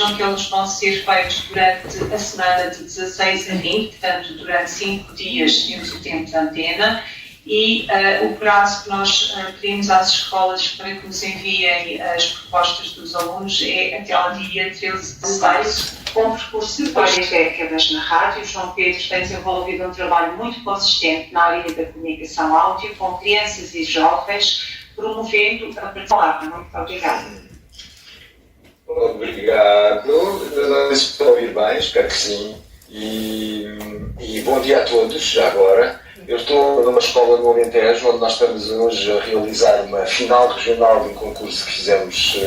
vejam que eles vão ser feitos durante a semana de 16 a 20, portanto, durante 5 dias temos o tempo de antena. E o prazo que nós pedimos às escolas para que nos enviem as propostas dos alunos é até ao dia 13 de março, com percurso de 2 décadas na rádio. João Pedro tem desenvolvido um trabalho muito consistente na área da comunicação áudio com crianças e jovens, promovendo a palavra. Muito obrigada. Obrigado. Não sei se estão a ouvir bem, espero que sim. E bom dia a todos, já agora. Eu estou numa escola no Alentejo, onde nós estamos hoje a realizar uma final regional de um concurso que fizemos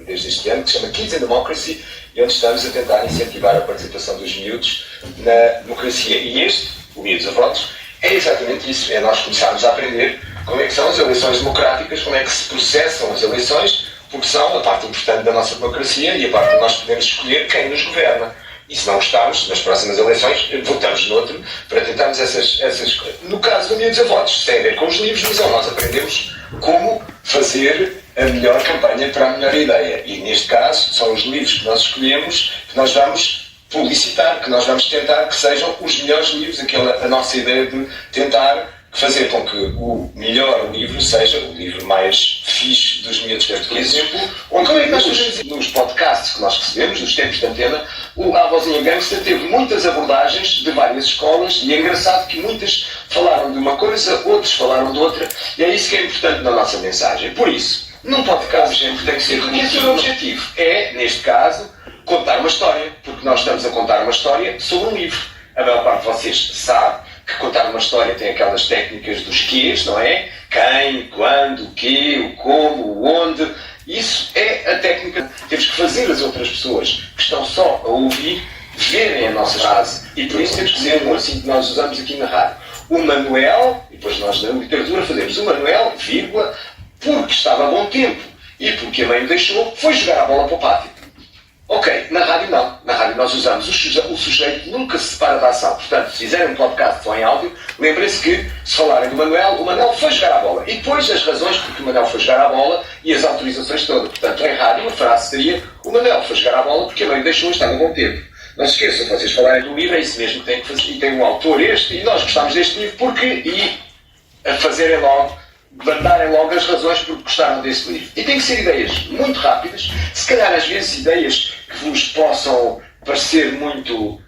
desde este ano, que se chama Kids in Democracy, e onde estamos a tentar incentivar a participação dos miúdos na democracia. E este, o Dia dos Avós, é exatamente isso, é nós começarmos a aprender como é que são as eleições democráticas, como é que se processam as eleições, porque são a parte importante da nossa democracia e a parte onde nós podemos escolher quem nos governa. E se não gostarmos, nas próximas eleições, votamos noutro para tentarmos essas coisas. No caso do Dia dos Avós, tem a ver com os livros, mas nós aprendemos como fazer a melhor campanha para a melhor ideia. E neste caso, são os livros que nós escolhemos, que nós vamos publicitar, que nós vamos tentar que sejam os melhores livros, a nossa ideia de tentar fazer com que o melhor livro seja o livro mais fixe dos miúdos. Por exemplo, como é que nós fazemos nos podcasts que nós recebemos, nos tempos de antena, a Vozinha Gangster teve muitas abordagens de várias escolas e é engraçado que muitas falaram de uma coisa, outros falaram de outra, e é isso que é importante na nossa mensagem. Por isso, num podcast sempre tem que ser reconhecido o objetivo. É, neste caso, contar uma história, porque nós estamos a contar uma história sobre um livro. A maior parte de vocês sabe que contar uma história tem aquelas técnicas dos quês, não é? Quem, quando, o quê, o como, o onde. Isso é a técnica. Temos que fazer as outras pessoas que estão só a ouvir verem a nossa frase. E por isso temos que dizer assim que nós usamos aqui na rádio. O Manuel, e depois nós na literatura fazemos o Manuel, vírgula, porque estava a bom tempo e porque a mãe o deixou, foi jogar a bola para o pátio. Ok, na rádio não. Na rádio nós usamos o sujeito nunca se separa da ação. Portanto, se fizerem um podcast só em áudio, lembrem-se que, se falarem do Manuel, o Manuel foi jogar a bola. E depois as razões porque o Manuel foi jogar a bola e as autorizações todas. Portanto, em rádio, a frase seria: o Manuel foi jogar a bola porque a mãe deixou estar a bom tempo. Não se esqueçam, se vocês falarem do livro, é isso mesmo que têm que fazer. E tem um autor e nós gostamos deste livro porque... E a fazerem logo, mandarem logo as razões porque gostaram desse livro. E tem que ser ideias muito rápidas, se calhar às vezes ideias que vos possam parecer muito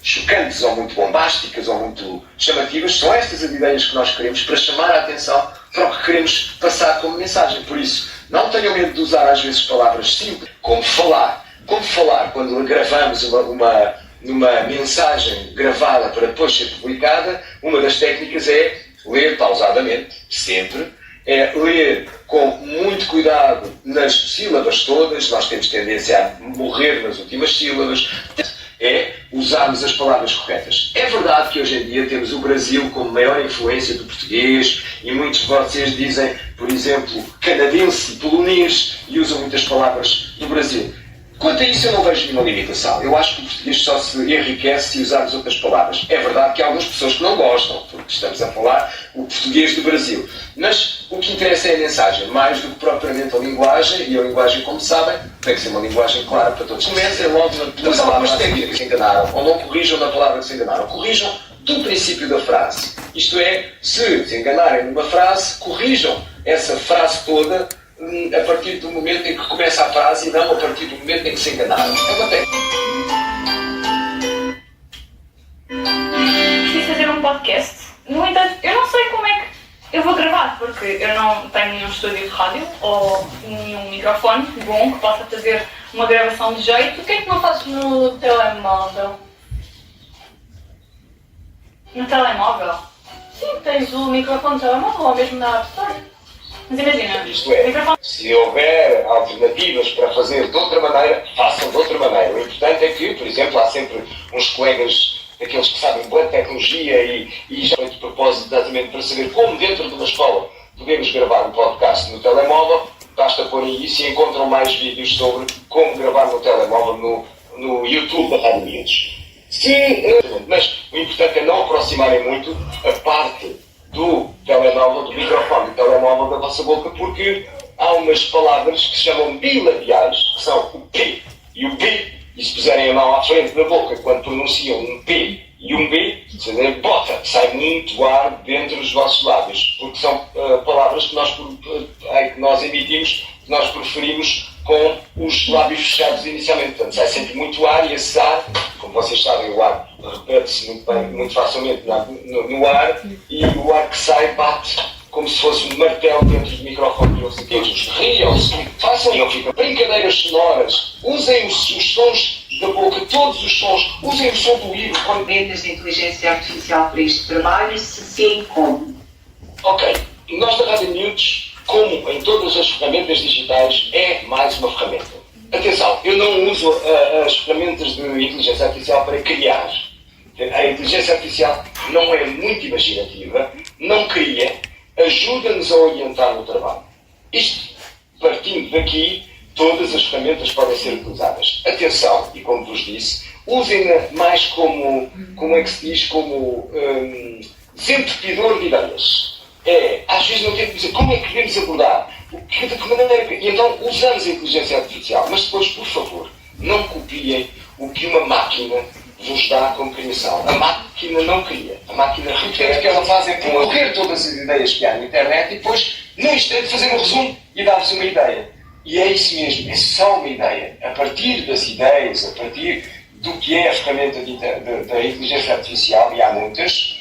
chocantes ou muito bombásticas ou muito chamativas. São estas as ideias que nós queremos para chamar a atenção para o que queremos passar como mensagem. Por isso, não tenham medo de usar às vezes palavras simples, como falar. Como falar quando gravamos numa mensagem gravada para depois ser publicada, uma das técnicas é ler pausadamente, sempre, é ler com muito cuidado nas sílabas todas, nós temos tendência a morrer nas últimas sílabas, é usarmos as palavras corretas. É verdade que hoje em dia temos o Brasil como maior influência do português e muitos de vocês dizem, por exemplo, canadense, polonês e usam muitas palavras do Brasil. Quanto a isso eu não vejo nenhuma limitação. Eu acho que o português só se enriquece se usarmos outras palavras. É verdade que há algumas pessoas que não gostam, porque estamos a falar o português do Brasil. Mas o que interessa é a mensagem, mais do que propriamente a linguagem, e a linguagem, como sabem, tem que ser uma linguagem clara para todos. Comecem logo nas palavras técnicas que se enganaram, ou não corrijam na palavra que se enganaram, corrijam do princípio da frase. Isto é, se enganarem numa frase, corrijam essa frase toda a partir do momento em que começa a frase e não a partir do momento em que se enganaram. É uma técnica. Preciso fazer um podcast. No entanto, eu não sei como é que eu vou gravar, porque eu não tenho nenhum estúdio de rádio ou nenhum microfone bom que possa fazer uma gravação de jeito. O que é que não fazes no telemóvel? No telemóvel? Sim, tens o microfone do telemóvel ou mesmo na App Store. Mas imagina, isto é, se houver alternativas para fazer de outra maneira, façam de outra maneira. O importante é que, por exemplo, há sempre uns colegas, aqueles que sabem boa tecnologia e já de propósito exatamente para saber como dentro de uma escola podemos gravar um podcast no telemóvel, basta pôr isso e encontram mais vídeos sobre como gravar no telemóvel no YouTube da Rádio Miúdos. Mas o importante é não aproximarem muito a parte do telemóvel, do microfone do telemóvel da vossa boca, porque há umas palavras que se chamam bilabiais, que são o P e o B, mão à frente da boca quando pronunciam um P e um B, dizer bota, sai muito ar dentro dos vossos lábios, porque são palavras que nós emitimos, que nós preferimos com os lábios fechados inicialmente. Portanto, sai sempre muito ar e esse ar, como vocês sabem, o ar repete-se muito facilmente no ar e o ar que sai bate como se fosse um martelo dentro do microfone que ouçam. Riam-se, façam, não fica. Brincadeiras sonoras, usem os sons da boca, todos os sons, usem o som do livro. Ferramentas de inteligência artificial para este trabalho, se sim, como? Ok, nós da Rádio Minutos, como em todas as ferramentas digitais, é mais uma ferramenta. Atenção, eu não uso as ferramentas de inteligência artificial para criar. A inteligência artificial não é muito imaginativa, não cria, ajuda-nos a orientar no trabalho. Isto, partindo daqui, todas as ferramentas podem ser utilizadas. Atenção, e como vos disse, usem-na mais como é que se diz, como desentupidor de ideias. Às vezes não temos que dizer como é que devemos abordar, de que maneira, e então usamos a inteligência artificial, mas depois, por favor, não copiem o que uma máquina vos dá como criação. A máquina não cria, a máquina repete. O que ela faz é percorrer todas as ideias que há na internet e depois, num instante, fazer um resumo e dar-vos uma ideia. E é isso mesmo, é só uma ideia. A partir das ideias, a partir do que é a ferramenta da inteligência artificial, e há muitas,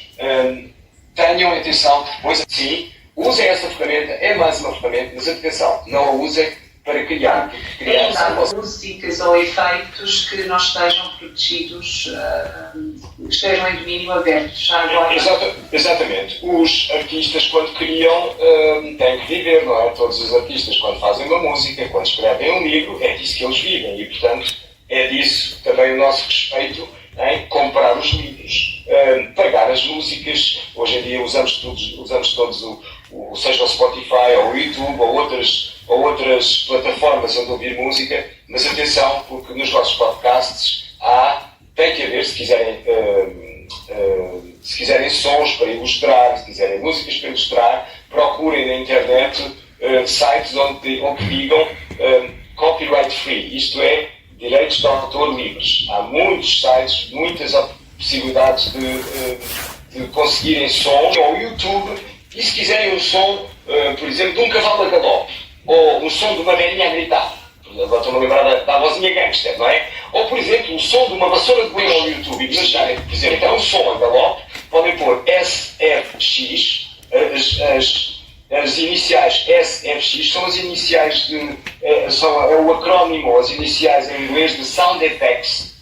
tenham atenção que depois, sim, usem essa ferramenta, é mais uma ferramenta, mas atenção, não a usem para criar. Tem músicas ou efeitos que não estejam protegidos, que estejam em domínio aberto, já agora. Exatamente. Os artistas, quando criam, têm que viver, não é? Todos os artistas, quando fazem uma música, quando escrevem um livro, é disso que eles vivem e, portanto, é disso também o nosso respeito em comprar os livros, pagar as músicas. Hoje em dia usamos todos seja o Spotify ou o YouTube ou outras plataformas onde ouvir música, mas atenção, porque nos vossos podcasts tem que haver, se quiserem sons para ilustrar, se quiserem músicas para ilustrar, procurem na internet sites onde digam copyright free, isto é, direitos de autor livres. Há muitos sites, muitas possibilidades de conseguirem som ao YouTube, e se quiserem um som, por exemplo, de um cavalo a galope, ou um som de uma velhinha a gritar, agora estou-me a lembrar da vozinha gangster, não é? Ou, por exemplo, o som de uma vassoura de boi ao YouTube, imaginarem, por exemplo, então um som a galope, podem pôr SFX, as iniciais SFX são as iniciais é o acrónimo, as iniciais em inglês de Sound Effects,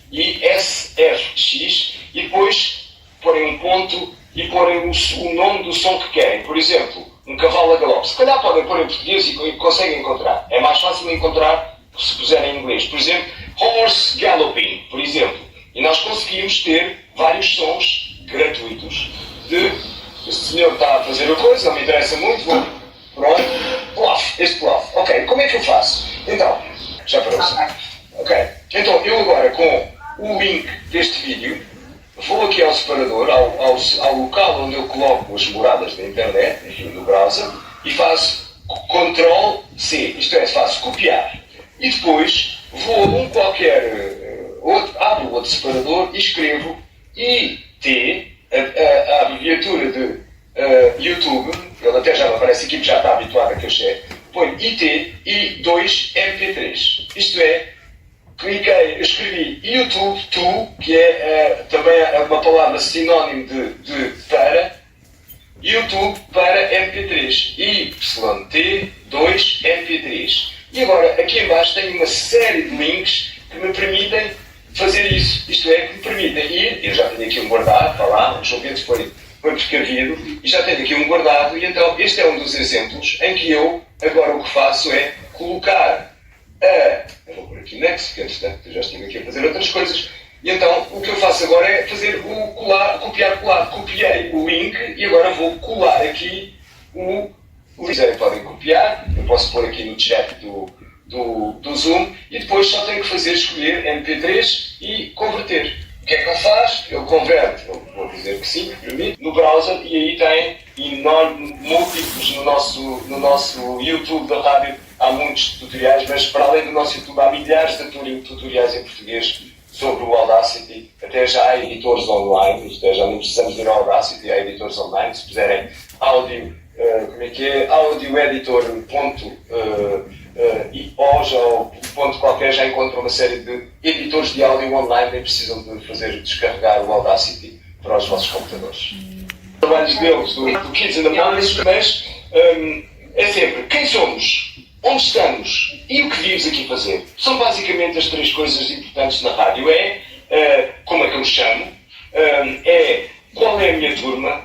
e SFX, e depois porem um ponto e porem o nome do som que querem. Por exemplo, um cavalo a galope. Se calhar podem pôr em português e conseguem encontrar. É mais fácil encontrar se puserem em inglês. Por exemplo, horse galloping, por exemplo. E nós conseguimos ter vários sons gratuitos de este senhor está a fazer a coisa, não me interessa muito, vou pronto, este plof. Ok, como é que eu faço? Então, já parou-se. Ok, então eu agora com o link deste vídeo vou aqui ao separador, ao local onde eu coloco as moradas da internet, enfim, no browser, e faço Ctrl+C, isto é, faço copiar. E depois vou a abro outro separador e escrevo IT, a abreviatura de YouTube, ele até já me aparece aqui, porque já está habituado a que eu chegue, ponho IT e 2 MP3. Isto é, escrevi YouTube, que é também uma palavra sinónimo de para, YouTube para MP3, YT2 MP3. E agora, aqui em baixo tenho uma série de links que me permitem fazer isso. Isto é, que me permitem ir, eu já tenho aqui um guardado, está lá, o João Pedro foi precavido, e já tenho aqui um guardado, e então este é um dos exemplos em que eu, agora o que faço é colocar eu vou por aqui next, porque entretanto eu já estive aqui a fazer outras coisas, e então o que eu faço agora é fazer o copiar. Copiei o link e agora vou colar aqui o link. Podem copiar, eu posso pôr aqui no chat do Zoom, e depois só tenho que escolher MP3 e converter. O que é que ele faz? Ele converte, eu vou dizer que sim, permite, no browser, e aí tem enormes múltiplos no nosso YouTube da rádio. Há muitos tutoriais, mas para além do nosso YouTube há milhares de tutoriais em português sobre o Audacity. Até já há editores online, isto é, já não precisamos de ir ao Audacity, há editores online. Se puserem áudio, como é que é? Audioeditor.io ou ponto qualquer, já encontram uma série de editores de áudio online, nem precisam de fazer descarregar o Audacity para os vossos computadores. Os trabalhos deles, do Kids in the Mountains, mas é sempre quem somos, onde estamos e o que vives aqui fazer. São basicamente as três coisas importantes na rádio. Como é que eu me chamo, qual é a minha turma,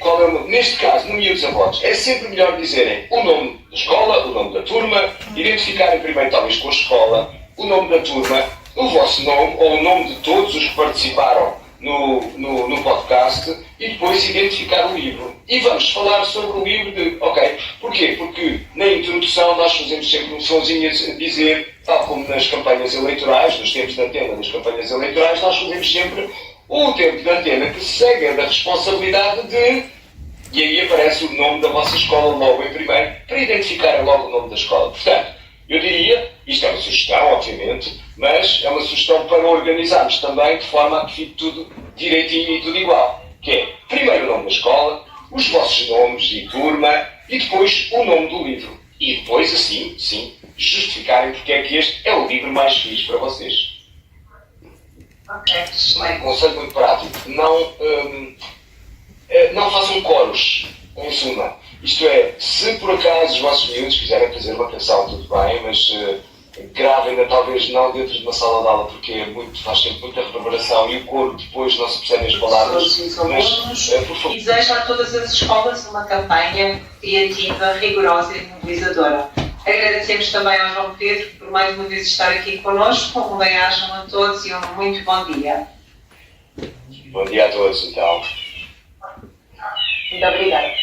qual é o meu... Neste caso, no Miúdos a Votos, é sempre melhor dizerem o nome da escola, o nome da turma, identificarem primeiro talvez com a escola, o nome da turma, o vosso nome ou o nome de todos os que participaram no podcast e depois identificar o livro. E vamos falar sobre o livro porquê? Porque na introdução nós fazemos sempre um sonzinho a dizer, tal como nas campanhas eleitorais, nos tempos de antena das campanhas eleitorais, nós fazemos sempre o tempo de antena que segue da responsabilidade de... E aí aparece o nome da vossa escola logo em primeiro, para identificarem logo o nome da escola. Portanto, eu diria, isto é uma sugestão, obviamente, mas é uma sugestão para organizarmos também de forma a que fique tudo direitinho e tudo igual. Que é, primeiro o nome da escola, os vossos nomes e turma, e depois o nome do livro. E depois, assim, sim, justificarem porque é que este é o livro mais fixe para vocês. Um conselho muito prático. Não façam coros, em suma. Isto é, se por acaso os vossos miúdos quiserem fazer uma canção, tudo bem, mas gravem-na talvez não dentro de uma sala de aula, porque faz sempre muita reverberação e o coro depois não se percebem as palavras. E desejo a todas as escolas uma campanha criativa, rigorosa e mobilizadora. Agradecemos também ao João Pedro por mais uma vez estar aqui connosco. Um bem-ajam a todos e um muito bom dia. Bom dia a todos, então. Muito obrigada.